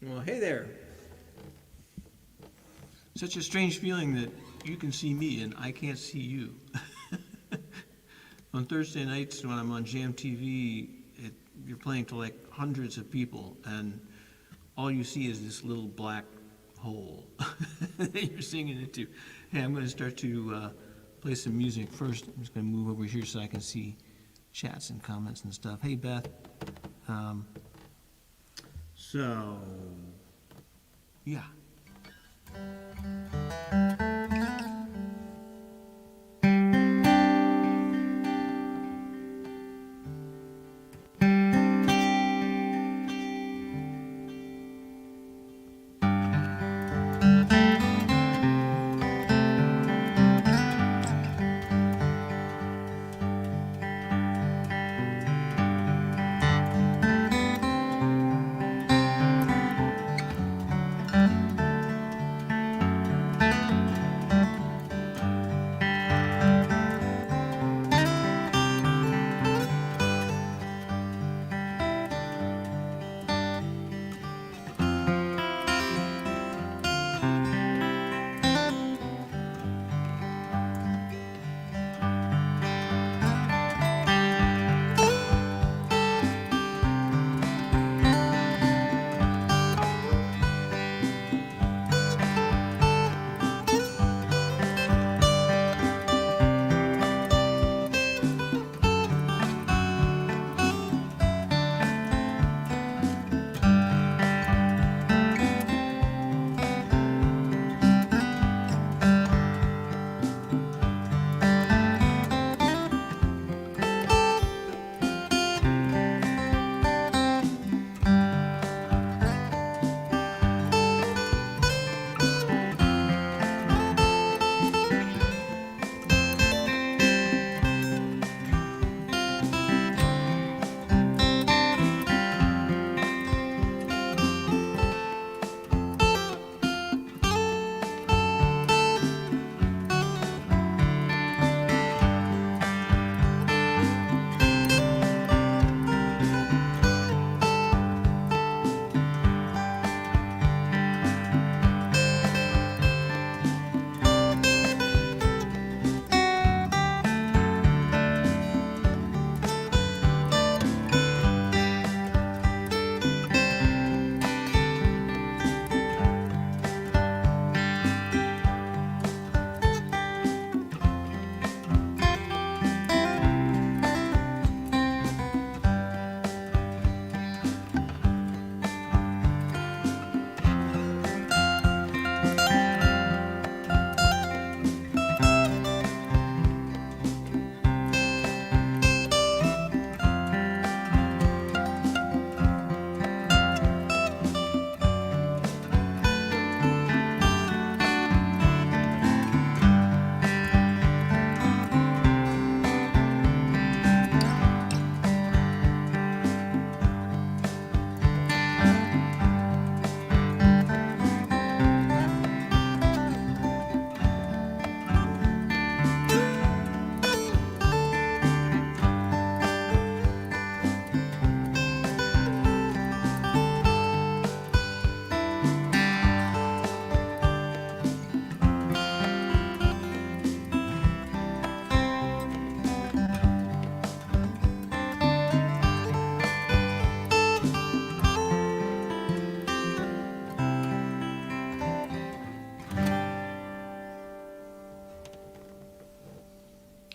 Well, hey there. Such a strange feeling that you can see me and I can't see you. On Thursday nights when I'm on Jam TV, you're playing to like hundreds of people, and all you see is this little black hole that you're singing into. Hey, I'm going to start to play some music first. I'm just going to move over here so I can see chats and comments and stuff. Hey, Beth. Um, so, yeah.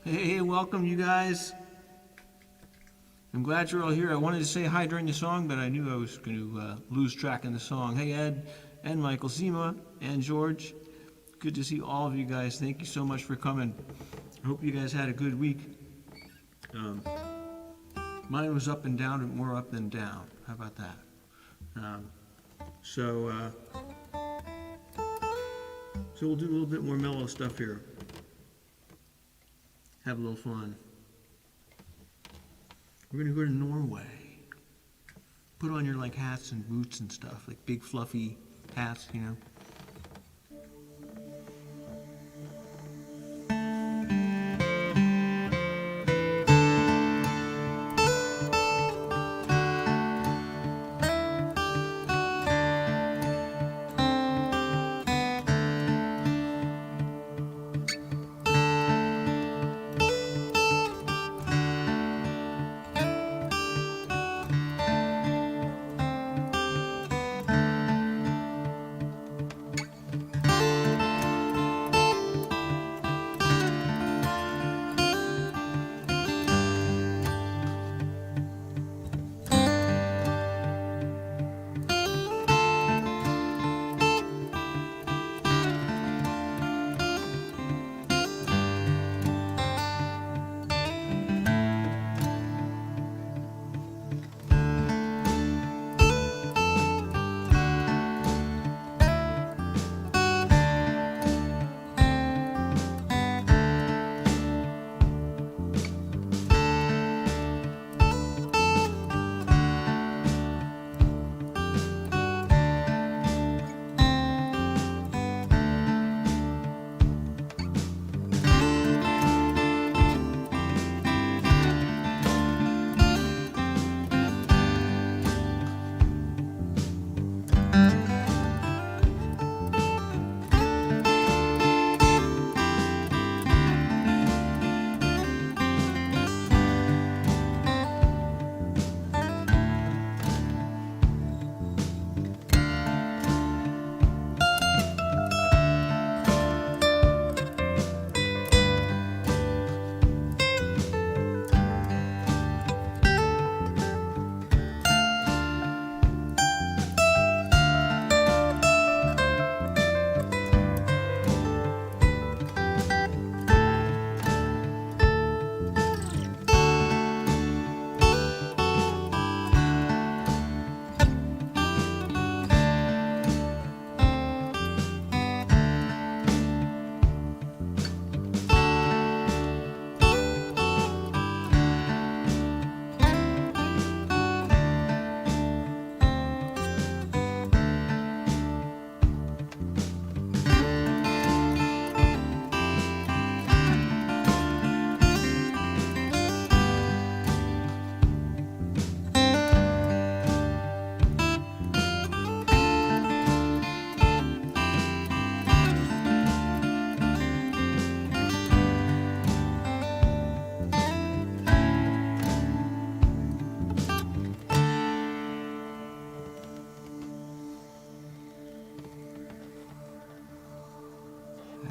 Hey, welcome you guys. I'm glad you're all here. I wanted to say hi during the song, but I knew I was going to lose track in the song. Hey, Ed and Michael, Zima and George. Good to see all of you guys. Thank you so much for coming. I hope you guys had a good week. Mine was up and down, and more up than down. How about that? So we'll do a little bit more mellow stuff here. Have a little fun. We're gonna go to Norway. Put on your like hats and boots and stuff, like big fluffy hats, you know.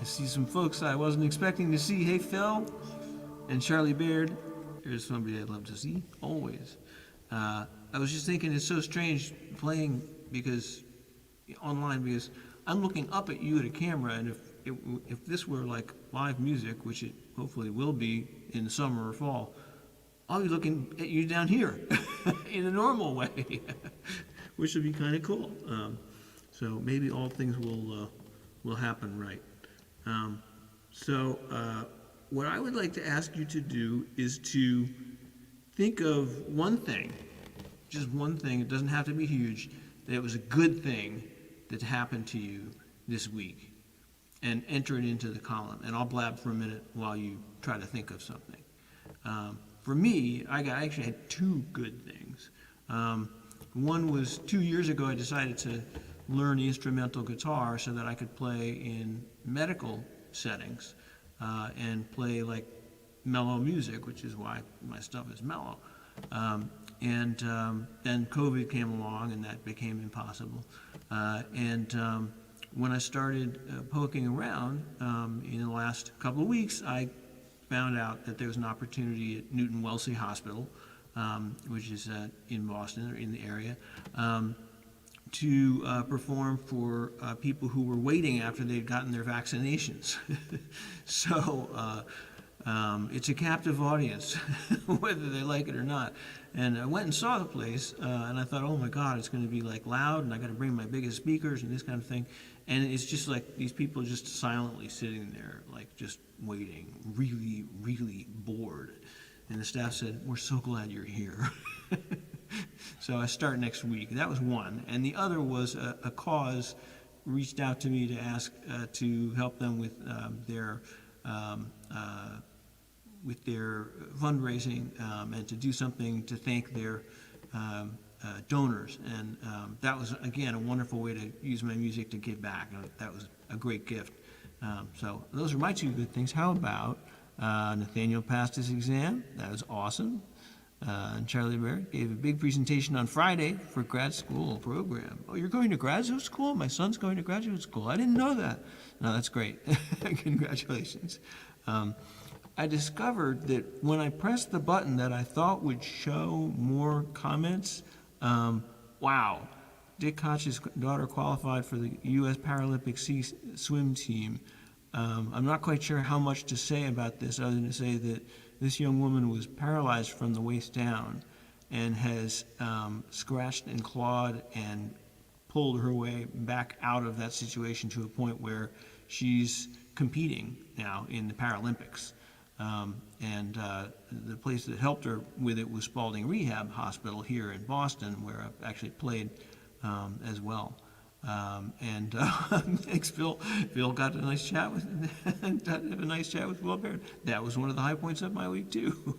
I see some folks I wasn't expecting to see. Hey, Phil and Charlie Baird. There's somebody I'd love to see, always. I was just thinking it's so strange playing online because I'm looking up at you at a camera, and if this were like live music, which it hopefully will be in the summer or fall, I'll be looking at you down here in a normal way, which would be kind of cool. So maybe all things will happen right. What I would like to ask you to do is to think of one thing, just one thing, it doesn't have to be huge, that it was a good thing that happened to you this week, and enter it into the column. And I'll blab for a minute while you try to think of something. For me, I actually had two good things. One was 2 years ago, I decided to learn the instrumental guitar so that I could play in medical settings and play like mellow music, which is why my stuff is mellow. Then COVID came along and that became impossible. When I started poking around in the last couple of weeks, I found out that there was an opportunity at Newton Wellesley Hospital, which is in Boston or in the area, to perform for people who were waiting after they'd gotten their vaccinations. So it's a captive audience, whether they like it or not. And I went and saw the place, and I thought, oh my God, it's going to be like loud, and I got to bring my biggest speakers and this kind of thing. And it's just like these people just silently sitting there, like just waiting, really, really bored. And the staff said, "We're so glad you're here." So I start next week. That was one. And the other was a cause reached out to me to ask to help them with their fundraising and to do something to thank their donors. And that was, again, a wonderful way to use my music to give back. That was a great gift. So those are my two good things. How about Nathaniel passed his exam? That was awesome. And Charlie Baird gave a big presentation on Friday for grad school program. Oh, you're going to graduate school? My son's going to graduate school. I didn't know that. No, that's great. Congratulations. I discovered that when I pressed the button that I thought would show more comments, wow, Dick Koch's daughter qualified for the U.S. Paralympic swim team. I'm not quite sure how much to say about this other than to say that this young woman was paralyzed from the waist down and has scratched and clawed and pulled her way back out of that situation to a point where she's competing now in the Paralympics. The place that helped her with it was Spalding Rehab Hospital here in Boston, where I've actually played as well. Thanks, Phil. Phil got a nice chat with Will Baird. That was one of the high points of my week too.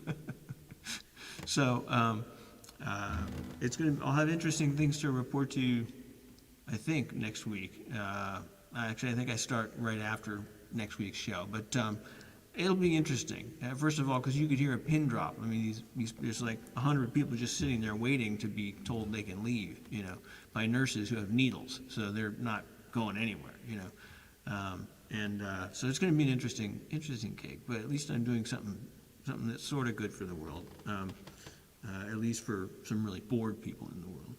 So I'll have interesting things to report to you, I think, next week. Actually, I think I start right after next week's show, but it'll be interesting. First of all, because you could hear a pin drop. I mean, there's like 100 people just sitting there waiting to be told they can leave, by nurses who have needles, so they're not going anywhere, so it's going to be an interesting cake. But at least I'm doing something that's sort of good for the world, at least for some really bored people in the world.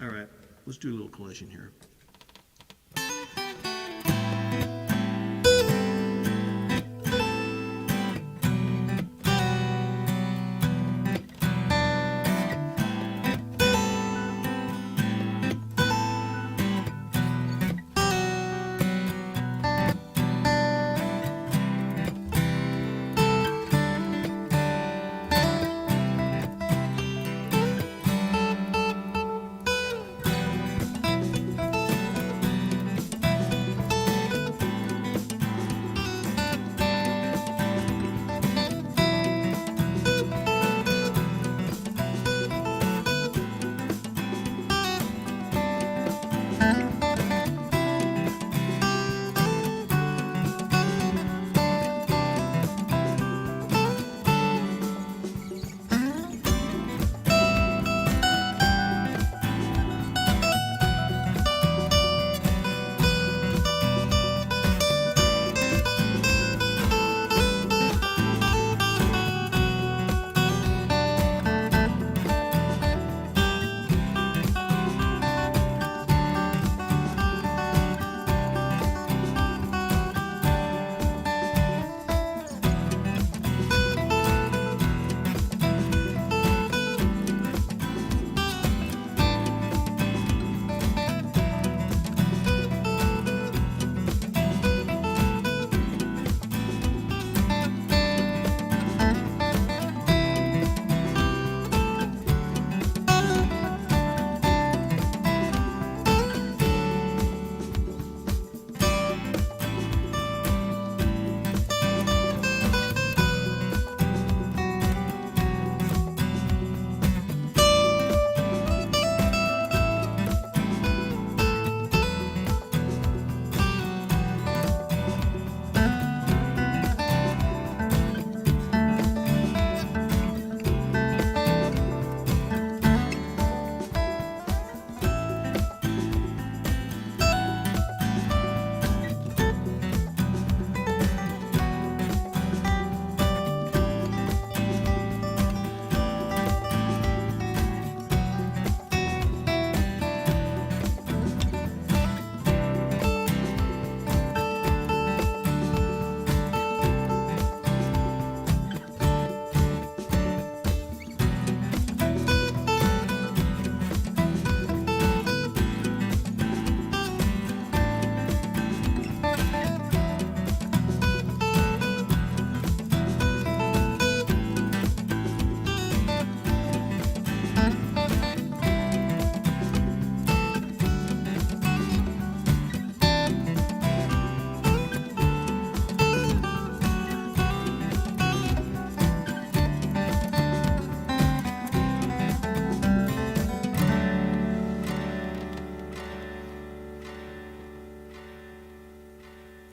All right, let's do a little collision here.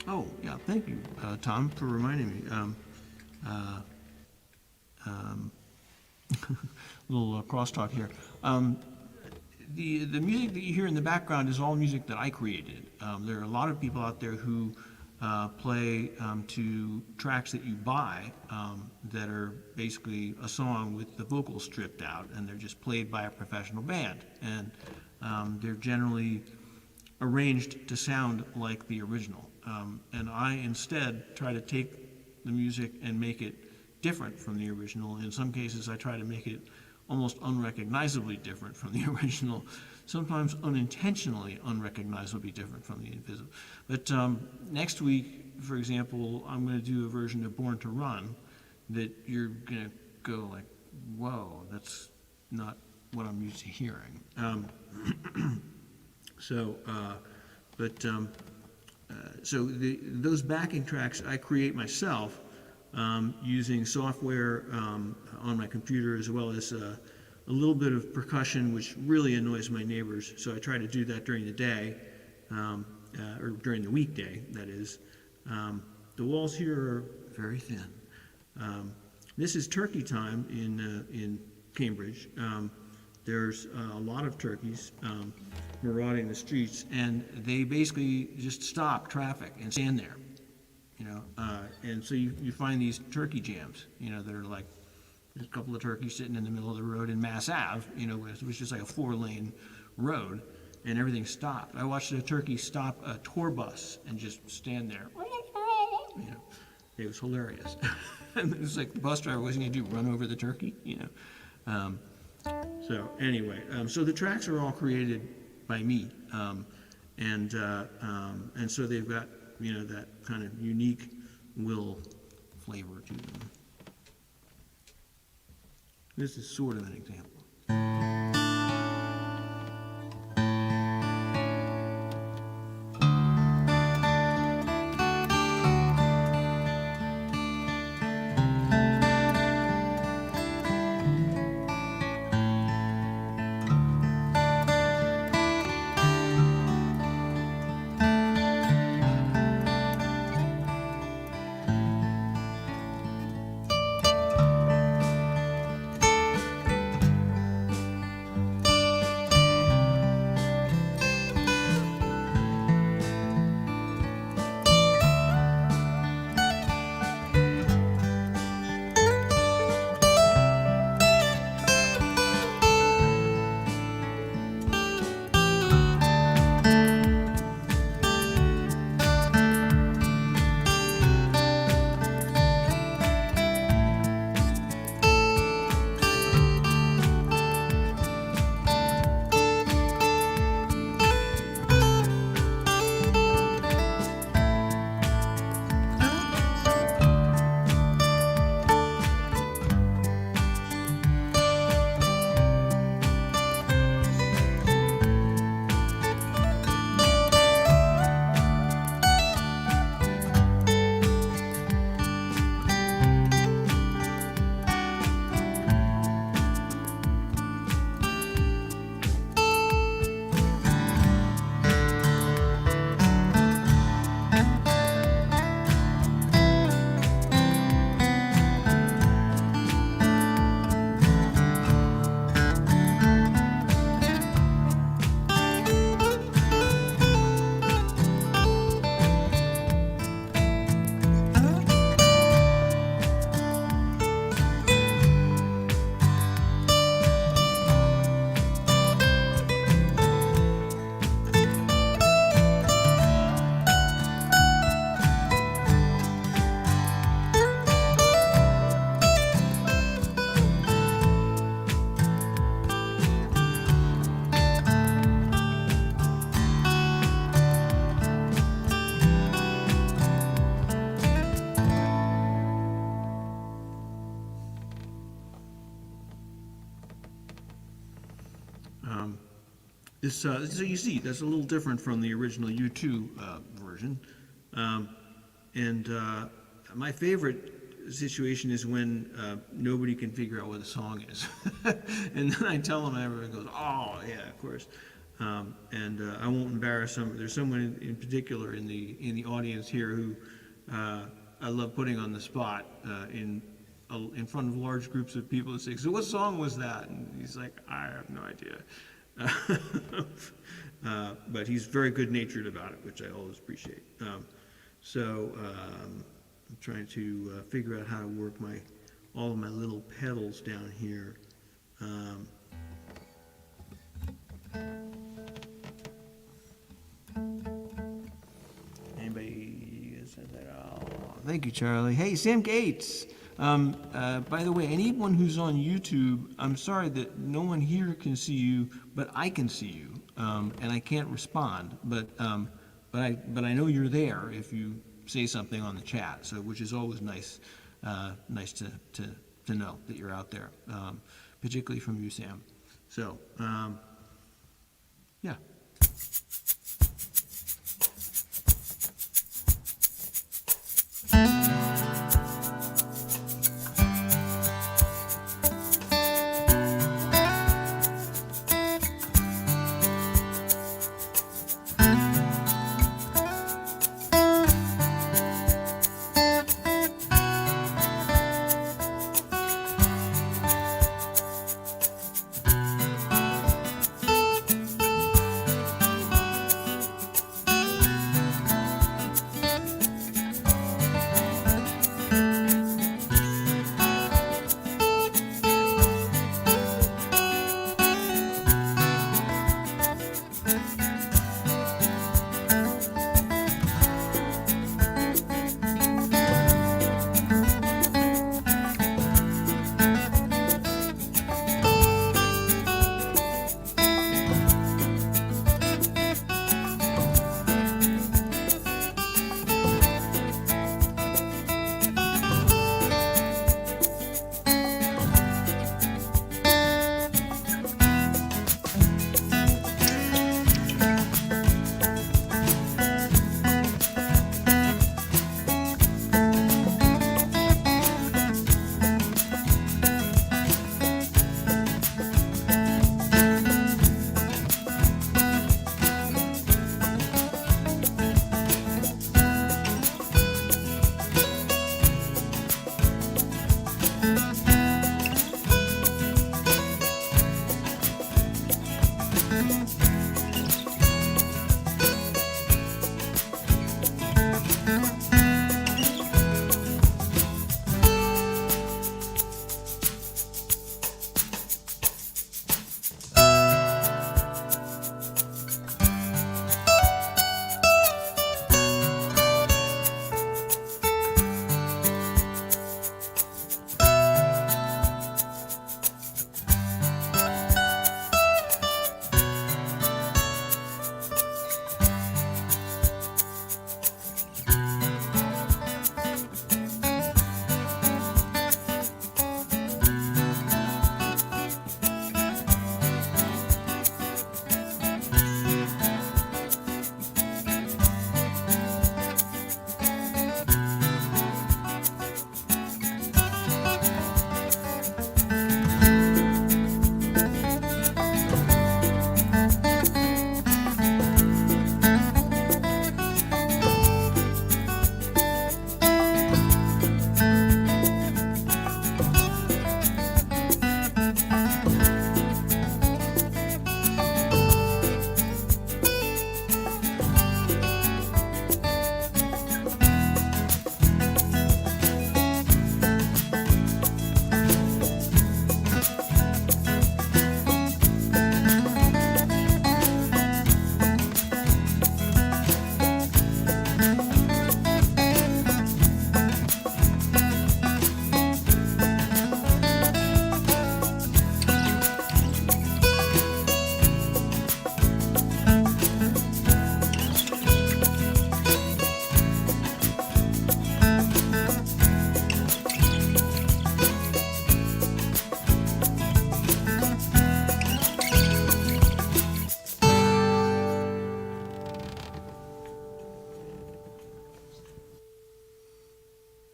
Oh, yeah, thank you, Tom, for reminding me. Uh, um, little crosstalk here. The music that you hear in the background is all music that I created. There are a lot of people out there who play to tracks that you buy that are basically a song with the vocals stripped out, and they're just played by a professional band. And they're generally arranged to sound like the original. And I instead try to take the music and make it different from the original. In some cases, I try to make it almost unrecognizably different from the original, sometimes unintentionally unrecognizably different from the invisible. But next week, for example, I'm going to do a version of Born to Run that you're going to go like, whoa, that's not what I'm used to hearing. So those backing tracks I create myself using software on my computer, as well as a little bit of percussion, which really annoys my neighbors. So I try to do that during the day, or during the weekday, that is. The walls here are very thin. This is turkey time in Cambridge. There's a lot of turkeys marauding the streets, and they basically just stop traffic and stand there, and so you find these turkey jams, that are like there's a couple of turkeys sitting in the middle of the road in Mass Ave, it was just like a 4-lane road, and everything stopped. I watched a turkey stop a tour bus and just stand there. It was hilarious. And it was like the bus driver wasn't going to do run over the turkey, So anyway, so the tracks are all created by me, and so they've got that kind of unique Will flavor to them. This is sort of an example. So you see, that's a little different from the original U2 version. My favorite situation is when nobody can figure out what the song is. And then I tell them, and everyone goes, oh, yeah, of course. I won't embarrass some. There's someone in particular in the audience here who I love putting on the spot in front of large groups of people and say, "So what song was that?" And he's like, "I have no idea." But he's very good-natured about it, which I always appreciate. I'm trying to figure out how to work all of my little pedals down here. Anybody said that? Oh, thank you, Charlie. Hey, Sam Gates. By the way, anyone who's on YouTube, I'm sorry that no one here can see you, but I can see you, and I can't respond. But I know you're there if you say something on the chat. So, which is always nice, nice to know that you're out there, particularly from you, Sam. So, yeah.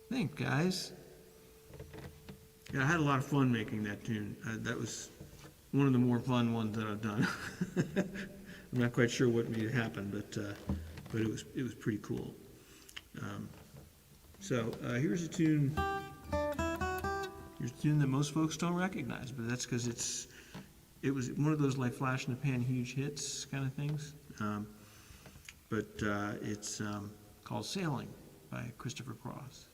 Thanks, guys. Yeah, I had a lot of fun making that tune. That was one of the more fun ones that I've done. I'm not quite sure what made it happen, but it was pretty cool. So here's a tune. Here's a tune that most folks don't recognize, but that's because it was one of those like flash in the pan huge hits kind of things. But it's called "Sailing" by Christopher Cross.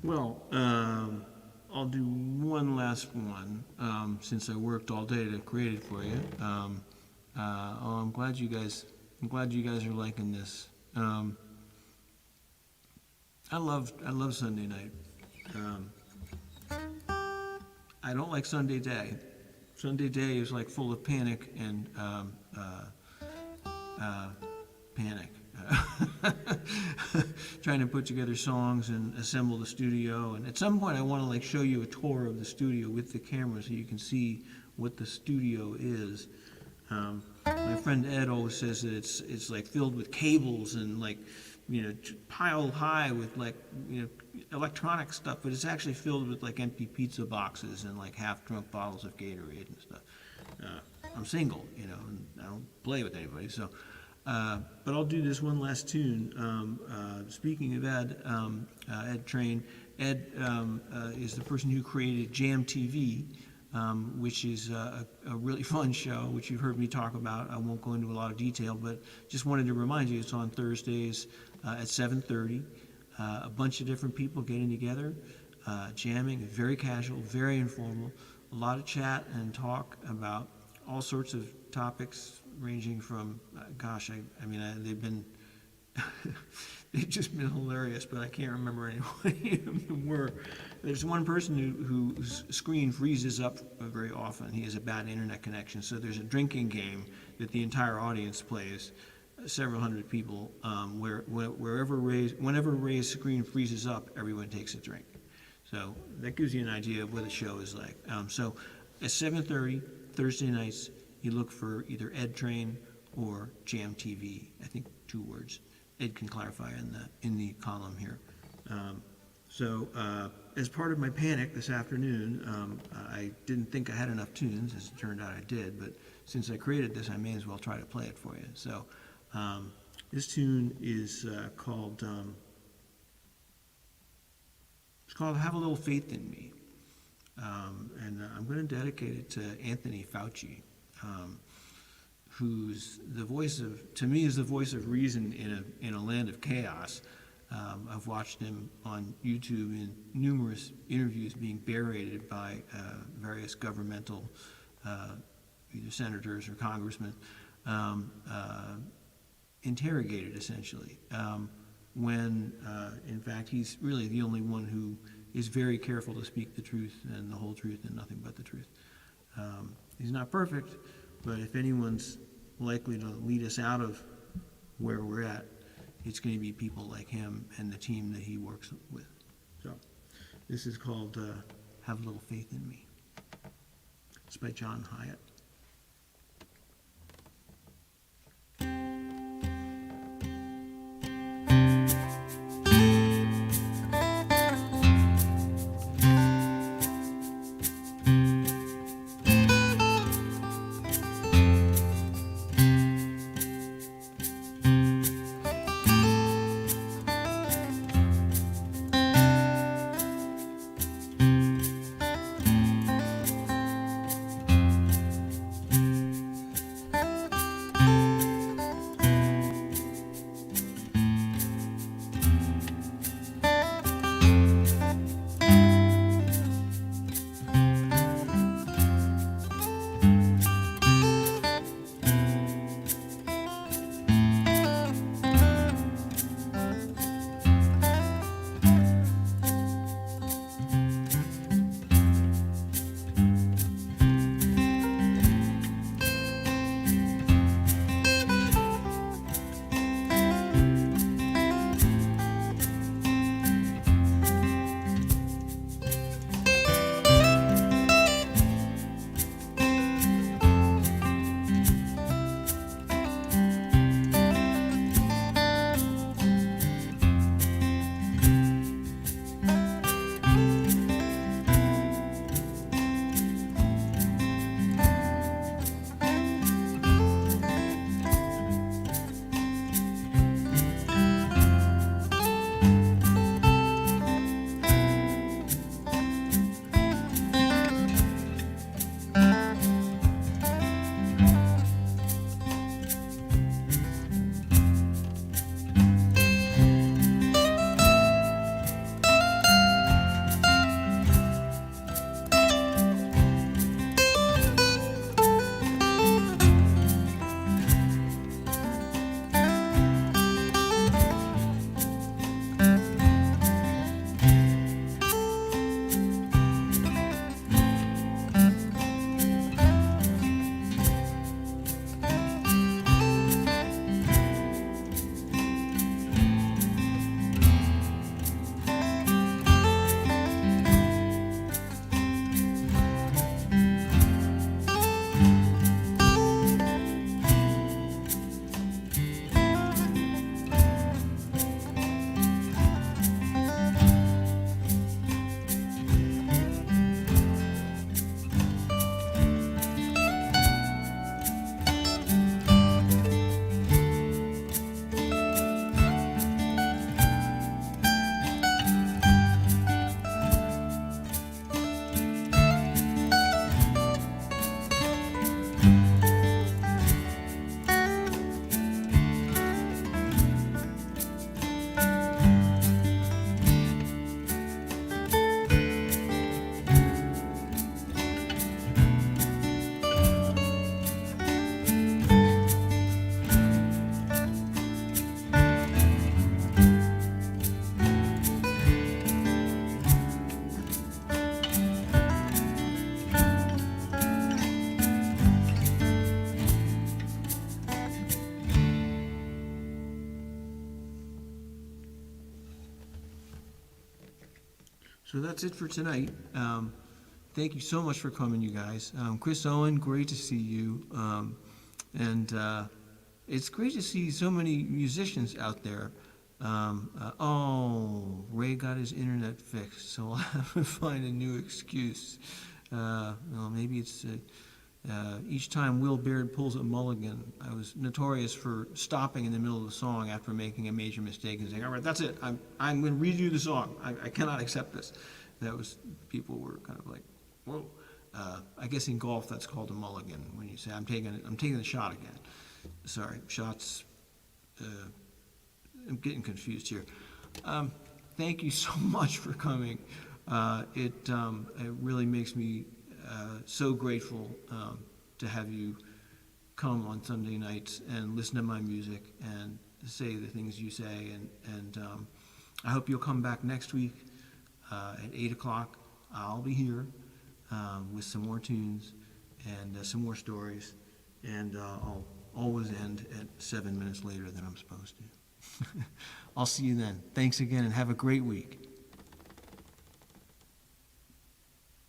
Well, I'll do one last one, since I worked all day to create it for you. I'm glad you guys are liking this. I love Sunday night. I don't like Sunday day. Sunday day is like full of panic and panic. Trying to put together songs and assemble the studio. And at some point I want to like show you a tour of the studio with the camera so you can see what the studio is. My friend Ed always says that it's like filled with cables and like, piled high with like, electronic stuff, but it's actually filled with like empty pizza boxes and like half-drunk bottles of Gatorade and stuff. I'm single, and I don't play with anybody, so. But I'll do this one last tune. Speaking of Ed, Ed Train, Ed is the person who created Jam TV, which is a really fun show, which you've heard me talk about. I won't go into a lot of detail, but just wanted to remind you it's on Thursdays at 7:30. A bunch of different people getting together, jamming, very casual, very informal, a lot of chat and talk about all sorts of topics ranging from, they've been, they've just been hilarious, but I can't remember any of them were. There's one person whose screen freezes up very often. He has a bad internet connection, so there's a drinking game that the entire audience plays, several hundred people, whenever Ray's screen freezes up, everyone takes a drink. So that gives you an idea of what the show is like. So at 7:30, Thursday nights, you look for either Ed Train or Jam TV. I think 2 words. Ed can clarify in the column here. As part of my panic this afternoon, I didn't think I had enough tunes. As it turned out, I did. But since I created this, I may as well try to play it for you. So this tune is called "Have a Little Faith in Me," and I'm going to dedicate it to Anthony Fauci, who's the voice of, to me, is the voice of reason in a land of chaos. I've watched him on YouTube in numerous interviews being berated by various governmental, either senators or congressmen, interrogated essentially, when in fact he's really the only one who is very careful to speak the truth and the whole truth and nothing but the truth. He's not perfect, but if anyone's likely to lead us out of where we're at, it's going to be people like him and the team that he works with. So this is called "Have a Little Faith in Me." It's by John Hyatt. So that's it for tonight. Thank you so much for coming, you guys. Chris Owen, great to see you. And it's great to see so many musicians out there. Ray got his internet fixed, so I'll have to find a new excuse. Well, maybe it's each time Will Baird pulls a mulligan. I was notorious for stopping in the middle of the song after making a major mistake and saying, "All right, that's it. I'm going to redo the song. I cannot accept this." People were kind of like, "Whoa." I guess in golf that's called a mulligan when you say, I'm taking the shot again. Sorry, shots. I'm getting confused here. Thank you so much for coming. It really makes me so grateful to have you come on Sunday nights and listen to my music and say the things you say. And I hope you'll come back next week at 8 o'clock. I'll be here with some more tunes and some more stories. And I'll always end at 7 minutes later than I'm supposed to. I'll see you then. Thanks again and have a great week.